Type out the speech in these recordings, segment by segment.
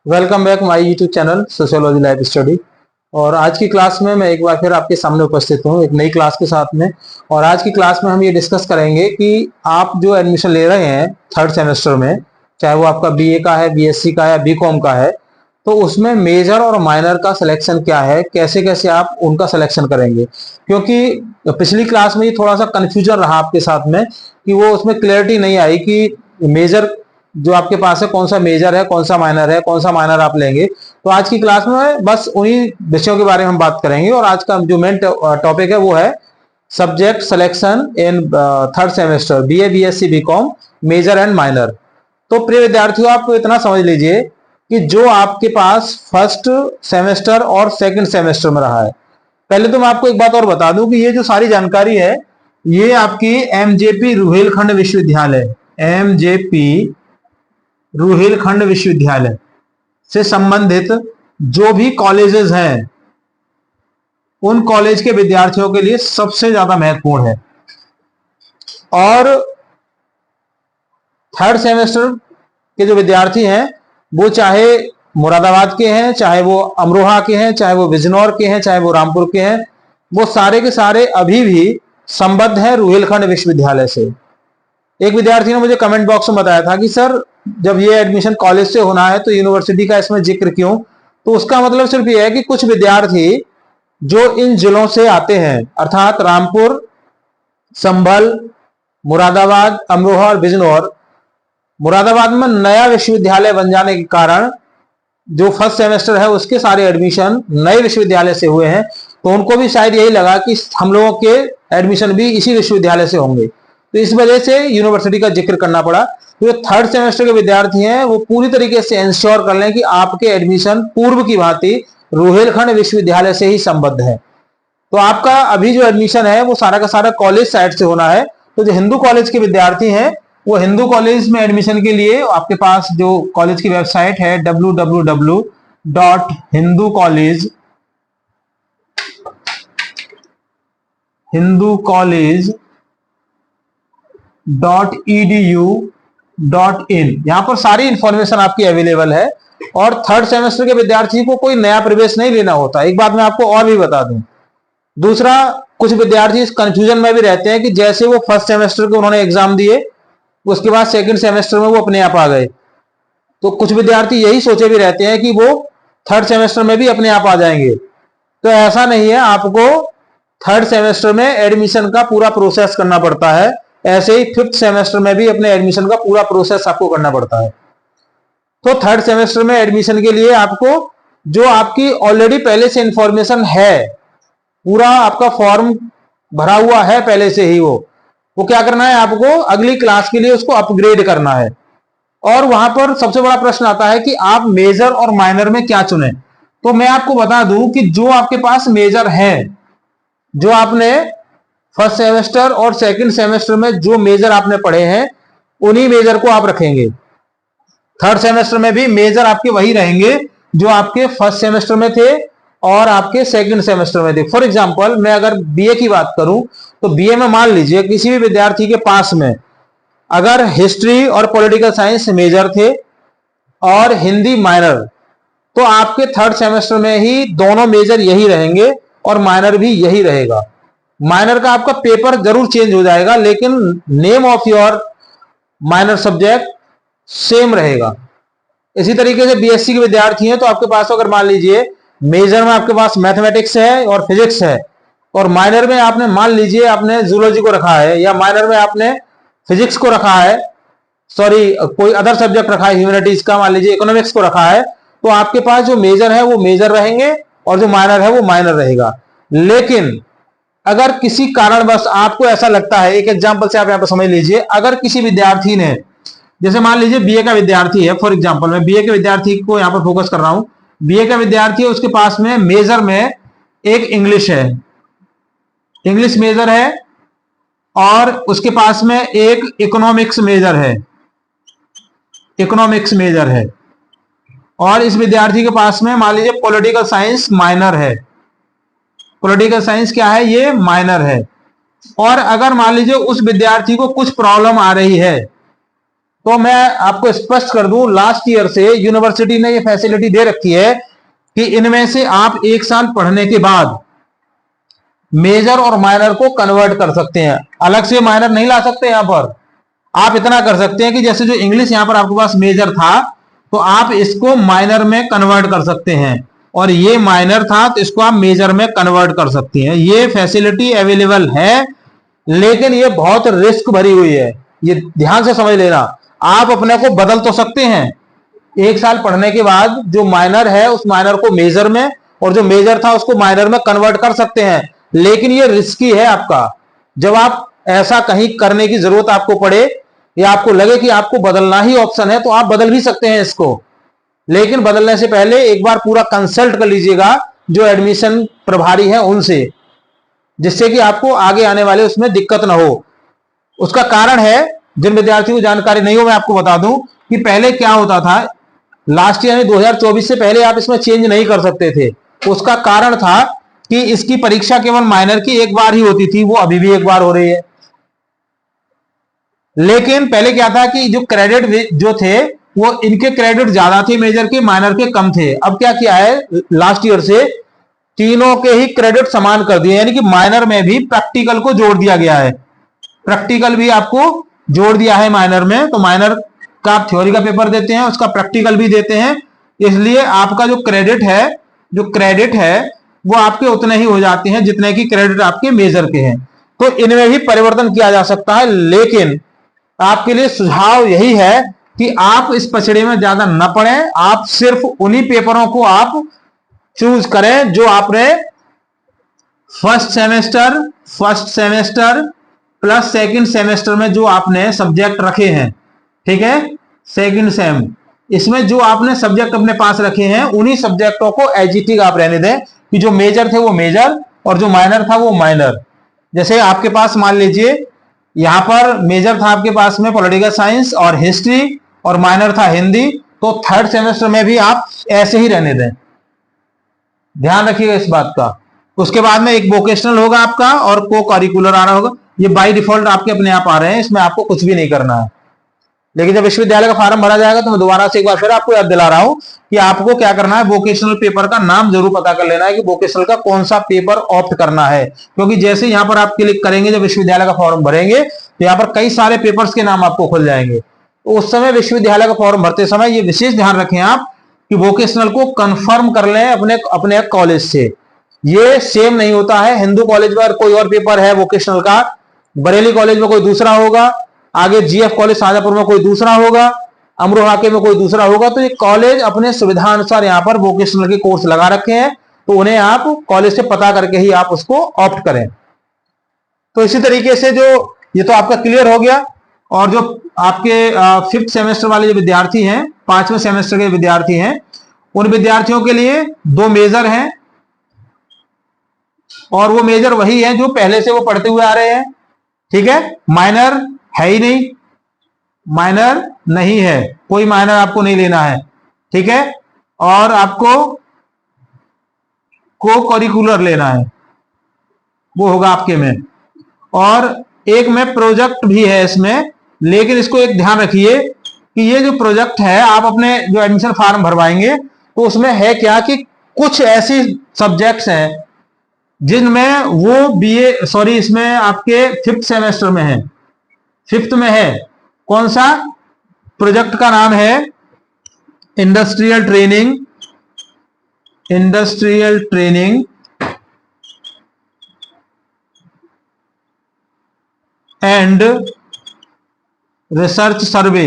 Welcome back my YouTube channel sociology life study. और आज की क्लास में मैं एक बार फिर आपके सामने उपस्थित हूँ एक नई क्लास के साथ में। और आज की क्लास में हम ये डिस्कस करेंगे कि आप जो एडमिशन ले रहे हैं थर्ड सेमेस्टर में, चाहे वो आपका बीए का है, बीएससी का है या बीकॉम का है, तो उसमें मेजर और माइनर का सिलेक्शन क्या है, कैसे कैसे आप उनका सिलेक्शन करेंगे। क्योंकि पिछली क्लास में ये थोड़ा सा कंफ्यूजन रहा आपके साथ में कि वो उसमें क्लैरिटी नहीं आई कि मेजर जो आपके पास है कौन सा मेजर है, कौन सा माइनर है, कौन सा माइनर आप लेंगे। तो आज की क्लास में बस उन्हीं विषयों के बारे में हम बात करेंगे। और आज का जो मेन टॉपिक है वो है subject selection in third semester BA BSc BCom, major and minor. तो प्रिय विद्यार्थियों, आप इतना समझ लीजिए कि जो आपके पास फर्स्ट सेमेस्टर और सेकंड सेमेस्टर में रहा है, पहले तो मैं आपको एक बात और बता दूं कि ये जो सारी जानकारी है ये आपकी एमजेपी रुहेलखंड विश्वविद्यालय, एमजेपी रुहेलखंड विश्वविद्यालय से संबंधित जो भी कॉलेजेस हैं उन कॉलेज के विद्यार्थियों के लिए सबसे ज्यादा महत्वपूर्ण है। और थर्ड सेमेस्टर के जो विद्यार्थी हैं वो चाहे मुरादाबाद के हैं, चाहे वो अमरोहा के हैं, चाहे वो बिजनौर के हैं, चाहे वो रामपुर के हैं, वो सारे के सारे अभी भी संबद्ध हैं रुहेलखंड विश्वविद्यालय से। एक विद्यार्थी ने मुझे कमेंट बॉक्स में बताया था कि सर जब ये एडमिशन कॉलेज से होना है तो यूनिवर्सिटी का इसमें जिक्र क्यों। तो उसका मतलब सिर्फ ये है कि कुछ विद्यार्थी जो इन जिलों से आते हैं, अर्थात रामपुर, संभल, मुरादाबाद, अमरोहा और बिजनौर, मुरादाबाद में नया विश्वविद्यालय बन जाने के कारण जो फर्स्ट सेमेस्टर है उसके सारे एडमिशन नए विश्वविद्यालय से हुए हैं, तो उनको भी शायद यही लगा कि हम लोगों के एडमिशन भी इसी विश्वविद्यालय से होंगे, तो इस वजह से यूनिवर्सिटी का जिक्र करना पड़ा। तो जो थर्ड सेमेस्टर के विद्यार्थी हैं वो पूरी तरीके से इंश्योर कर लें कि आपके एडमिशन पूर्व की भांति रुहेलखंड विश्वविद्यालय से ही संबद्ध है। तो आपका अभी जो एडमिशन है वो सारा का सारा कॉलेज साइड से होना है। तो जो हिंदू कॉलेज के विद्यार्थी हैं वो हिंदू कॉलेज में एडमिशन के लिए आपके पास जो कॉलेज की वेबसाइट है www.hinducollege.edu.in, यहां पर सारी इंफॉर्मेशन आपकी अवेलेबल है। और थर्ड सेमेस्टर के विद्यार्थी को कोई नया प्रवेश नहीं लेना होता। एक बात मैं आपको और भी बता दूं। दूसरा, कुछ विद्यार्थी इस कंफ्यूजन में भी रहते हैं कि जैसे वो फर्स्ट सेमेस्टर के उन्होंने एग्जाम दिए, उसके बाद सेकंड सेमेस्टर में वो अपने आप आ गए, तो कुछ विद्यार्थी यही सोचे भी रहते हैं कि वो थर्ड सेमेस्टर में भी अपने आप आ जाएंगे। तो ऐसा नहीं है, आपको थर्ड सेमेस्टर में एडमिशन का पूरा प्रोसेस करना पड़ता है। ऐसे ही फिफ्थ सेमेस्टर में भी अपने एडमिशन का पूरा प्रोसेस आपको करना पड़ता है। तो थर्ड सेमेस्टर में एडमिशन के लिए आपको जो आपकी ऑलरेडी पहले से इंफॉर्मेशन है, पूरा आपका फॉर्म भरा हुआ है पहले से ही, वो क्या करना है, आपको अगली क्लास के लिए उसको अपग्रेड करना है। और वहां पर सबसे बड़ा प्रश्न आता है कि आप मेजर और माइनर में क्या चुने। तो मैं आपको बता दूं कि जो आपके पास मेजर है, जो आपने फर्स्ट सेमेस्टर और सेकंड सेमेस्टर में जो मेजर आपने पढ़े हैं उन्हीं मेजर को आप रखेंगे। थर्ड सेमेस्टर में भी मेजर आपके वही रहेंगे जो आपके फर्स्ट सेमेस्टर में थे और आपके सेकंड सेमेस्टर में थे। फॉर एग्जांपल, मैं अगर बीए की बात करूं तो बीए में मान लीजिए किसी भी विद्यार्थी के पास में अगर हिस्ट्री और पॉलिटिकल साइंस मेजर थे और हिंदी माइनर, तो आपके थर्ड सेमेस्टर में ही दोनों मेजर यही रहेंगे और माइनर भी यही रहेगा। माइनर का आपका पेपर जरूर चेंज हो जाएगा लेकिन name of your minor subject same रहेगा। इसी तरीके से बीएससी के विद्यार्थी हैं तो आपके पास अगर मान लीजिए मेजर में आपके पास मैथमेटिक्स है और फिजिक्स है, और माइनर में आपने मान लीजिए आपने जूलॉजी को रखा है, या माइनर में आपने फिजिक्स को रखा है, सॉरी कोई अदर सब्जेक्ट रखा है ह्यूमैनिटीज का, मान लीजिए इकोनॉमिक्स को रखा है, तो आपके पास जो मेजर है वो मेजर रहेंगे और जो माइनर है वो माइनर रहेगा। लेकिन अगर किसी कारणवश आपको ऐसा लगता है, एक एग्जांपल से आप यहां पर समझ लीजिए, अगर किसी विद्यार्थी ने, जैसे मान लीजिए बीए का विद्यार्थी है, फॉर एग्जांपल मैं बीए के विद्यार्थी को यहां पर फोकस कर रहा हूं, बीए का विद्यार्थी है, उसके पास में मेजर में एक इंग्लिश है, इंग्लिश मेजर है, और उसके पास में एक इकोनॉमिक्स मेजर है, इकोनॉमिक्स मेजर है, और इस विद्यार्थी के पास में मान लीजिए पॉलिटिकल साइंस माइनर है, पॉलिटिकल साइंस क्या है, ये माइनर है। और अगर मान लीजिए उस विद्यार्थी को कुछ प्रॉब्लम आ रही है, तो मैं आपको स्पष्ट कर दूं, लास्ट ईयर से यूनिवर्सिटी ने ये फैसिलिटी दे रखी है कि इनमें से आप 1 साल पढ़ने के बाद मेजर और माइनर को कन्वर्ट कर सकते हैं। अलग से माइनर नहीं ला सकते। यहां पर आप इतना कर सकते हैं कि जैसे जो इंग्लिश यहां पर आपके पास मेजर था, तो आप इसको माइनर में कन्वर्ट कर सकते हैं, और ये माइनर था तो इसको आप मेजर में कन्वर्ट कर सकते हैं। ये फैसिलिटी अवेलेबल है, लेकिन ये बहुत रिस्क भरी हुई है, ये ध्यान से समझ लेना। आप अपने को बदल तो सकते हैं, 1 साल पढ़ने के बाद जो माइनर है उस माइनर को मेजर में, और जो मेजर था उसको माइनर में कन्वर्ट कर सकते हैं, लेकिन ये रिस्की है आपका। जब आप ऐसा कहीं करने की जरूरत आपको पड़े या आपको लगे कि आपको बदलना ही ऑप्शन है, तो आप बदल भी सकते हैं इसको, लेकिन बदलने से पहले एक बार पूरा कंसल्ट कर लीजिएगा जो एडमिशन प्रभारी है उनसे, जिससे कि आपको आगे आने वाले उसमें दिक्कत ना हो। उसका कारण है, जिन विद्यार्थियों को जानकारी नहीं हो मैं आपको बता दूं कि पहले क्या होता था, लास्ट ईयर 2024 से पहले आप इसमें चेंज नहीं कर सकते थे। उसका कारण था कि इसकी परीक्षा केवल माइनर की एक बार ही होती थी, वो अभी भी एक बार हो रही है। लेकिन पहले क्या था कि जो क्रेडिट जो थे वो इनके क्रेडिट ज्यादा थे मेजर के, माइनर के कम थे। अब क्या किया है लास्ट ईयर से, तीनों के ही क्रेडिट समान कर दिए, यानी कि माइनर में भी प्रैक्टिकल को जोड़ दिया गया है। प्रैक्टिकल भी आपको जोड़ दिया है माइनर में, तो माइनर का आप थ्योरी का पेपर देते हैं, उसका प्रैक्टिकल भी देते हैं, इसलिए आपका जो क्रेडिट है वो आपके उतने ही हो जाते हैं जितने की क्रेडिट आपके मेजर के हैं। तो इनमें भी परिवर्तन किया जा सकता है, लेकिन आपके लिए सुझाव यही है कि आप इस पछड़े में ज्यादा न पड़ें। आप सिर्फ उन्हीं पेपरों को आप चूज करें जो आपने first semester plus second semester में जो आपने सब्जेक्ट रखे हैं, ठीक है, सेकंड सेम, इसमें जो आपने सब्जेक्ट अपने पास रखे हैं उन्हीं सब्जेक्टों को एचईटी आप रहने दें, कि जो मेजर थे वो मेजर और जो माइनर था वो माइनर। जैसे आपके पास मान लीजिए यहां पर मेजर था आपके पास में पॉलिटिकल साइंस और हिस्ट्री, और माइनर था हिंदी, तो थर्ड सेमेस्टर में भी आप ऐसे ही रहने दें, ध्यान रखिएगा इस बात का। उसके बाद में एक वोकेशनल होगा आपका और को करिकुलर आ रहा होगा, ये बाय डिफॉल्ट आपके अपने आप आ रहे हैं, इसमें आपको कुछ भी नहीं करना है। लेकिन जब विश्वविद्यालय का फॉर्म भरा जाएगा तो मैं दोबारा से एक बार फिर आपको याद दिला रहा हूं कि आपको क्या करना है, वोकेशनल पेपर का नाम जरूर पता कर लेना है कि वोकेशनल का कौन सा पेपर ऑप्ट करना है, क्योंकि जैसे यहां पर आप क्लिक करेंगे, जब विश्वविद्यालय का फॉर्म भरेंगे तो यहाँ पर कई सारे पेपर्स के नाम आपको खुल जाएंगे। तो उस समय विश्वविद्यालय का फॉर्म भरते समय ये विशेष ध्यान रखें आप कि वोकेशनल को कंफर्म कर लें अपने कॉलेज से। ये सेम नहीं होता है, हिंदू कॉलेज में कोई और पेपर है वोकेशनल का, बरेली कॉलेज में कोई दूसरा होगा, आगे जीएफ कॉलेज शाजापुर में कोई दूसरा होगा, अमरोहा के में कोई दूसरा होगा। तो ये कॉलेज अपने सुविधा अनुसार यहाँ पर वोकेशनल के कोर्स लगा रखे हैं, तो उन्हें आप कॉलेज से पता करके ही आप उसको ऑप्ट करें। तो इसी तरीके से जो ये तो आपका क्लियर हो गया। और जो आपके 5th सेमेस्टर वाले जो विद्यार्थी हैं, 5वें सेमेस्टर के विद्यार्थी हैं, उन विद्यार्थियों के लिए 2 मेजर हैं, और वो मेजर वही है जो पहले से वो पढ़ते हुए आ रहे हैं, ठीक है। माइनर है ही नहीं, माइनर नहीं है, कोई माइनर आपको नहीं लेना है, ठीक है। और आपको को करिकुलर लेना है, वो होगा आपके में, और एक में प्रोजेक्ट भी है इसमें। लेकिन इसको एक ध्यान रखिए कि ये जो प्रोजेक्ट है आप अपने जो एडमिशन फॉर्म भरवाएंगे तो उसमें है क्या कि कुछ ऐसी सब्जेक्ट्स हैं जिनमें वो इसमें आपके 5th सेमेस्टर में है, 5th में है। कौन सा प्रोजेक्ट का नाम है? इंडस्ट्रियल ट्रेनिंग एंड रिसर्च सर्वे।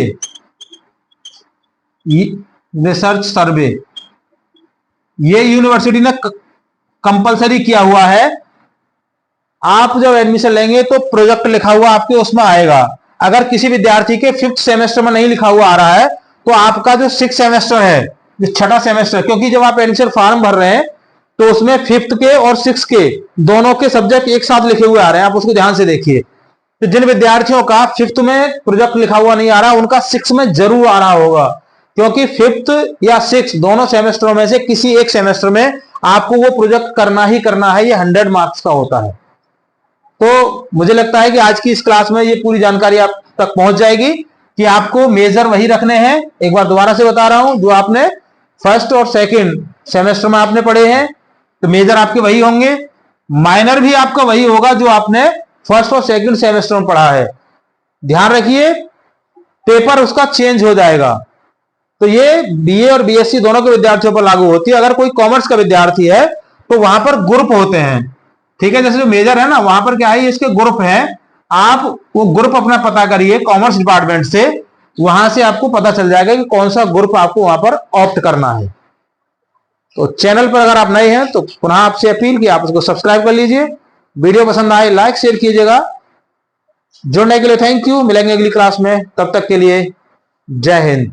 ये यूनिवर्सिटी ने कंपलसरी किया हुआ है। आप जब एडमिशन लेंगे तो प्रोजेक्ट लिखा हुआ आपके उसमें आएगा। अगर किसी विद्यार्थी के 5th सेमेस्टर में नहीं लिखा हुआ आ रहा है तो आपका जो 6th सेमेस्टर है, जो 6ठा सेमेस्टर, क्योंकि जब आप एडमिशन फॉर्म भर रहे हैं तो उसमें 5th के और 6th के दोनों के सब्जेक्ट एक साथ लिखे हुए आ रहे हैं, आप उसको ध्यान से देखिए। तो जिन विद्यार्थियों का 5th में प्रोजेक्ट लिखा हुआ नहीं आ रहा, उनका 6th में जरूर आ रहा होगा, क्योंकि 5th या 6th दोनों सेमेस्टरों में से किसी एक सेमेस्टर में आपको वो प्रोजेक्ट करना ही करना है। ये 100 मार्क्स का होता है। तो मुझे लगता है कि आज की इस क्लास में ये पूरी जानकारी आप तक पहुंच जाएगी। कि आपको मेजर वही रखने हैं। एक बार दोबारा से बता रहा हूं, जो आपने फर्स्ट और सेकंड सेमेस्टर में आपने पढ़े हैं, तो मेजर आपके वही होंगे। माइनर भी आपका वही होगा जो आपने फर्स्ट और सेकंड सेमेस्टर में पढ़ा है। ध्यान रखिए, पेपर उसका चेंज हो जाएगा। तो ये बीए और बीएससी दोनों के विद्यार्थियों पर लागू होती है। अगर कोई कॉमर्स का विद्यार्थी है तो वहां पर ग्रुप होते हैं, ठीक है। जैसे जो मेजर है ना, वहां पर क्या है, इसके ग्रुप है। आप वो ग्रुप अपना पता करिए कॉमर्स डिपार्टमेंट से, वहां से आपको पता चल जाएगा कि कौन सा ग्रुप आपको वहां पर ऑप्ट करना है। तो चैनल पर अगर आप नए हैं तो पुनः आपसे अपील कि आप उसको सब्सक्राइब कर लीजिए। वीडियो पसंद आए लाइक शेयर कीजिएगा। जुड़ने के लिए थैंक यू। मिलेंगे अगली क्लास में, तब तक के लिए जय हिंद।